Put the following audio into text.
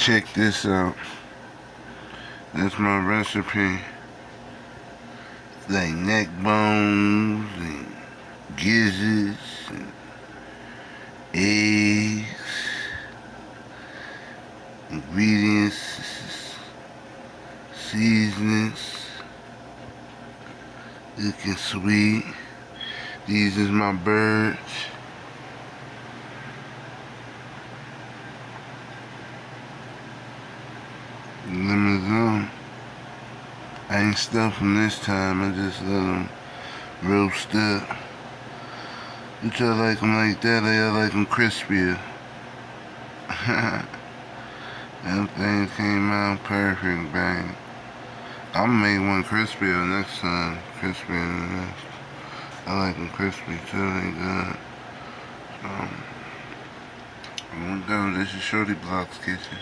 check this out. That's my recipe. Like neck bones and gizzards and eggs, ingredients, seasonings, looking sweet. These is my birds. Lemons on. I ain't stuffed them this time, I just let them roast up. But y'all like them like that, or y'all like them crispier? Them things came out perfect, bang. I'll make one crispier next time. Crispier than this. I like them crispy too, they good. I'm done. This is Shorty Block's kitchen.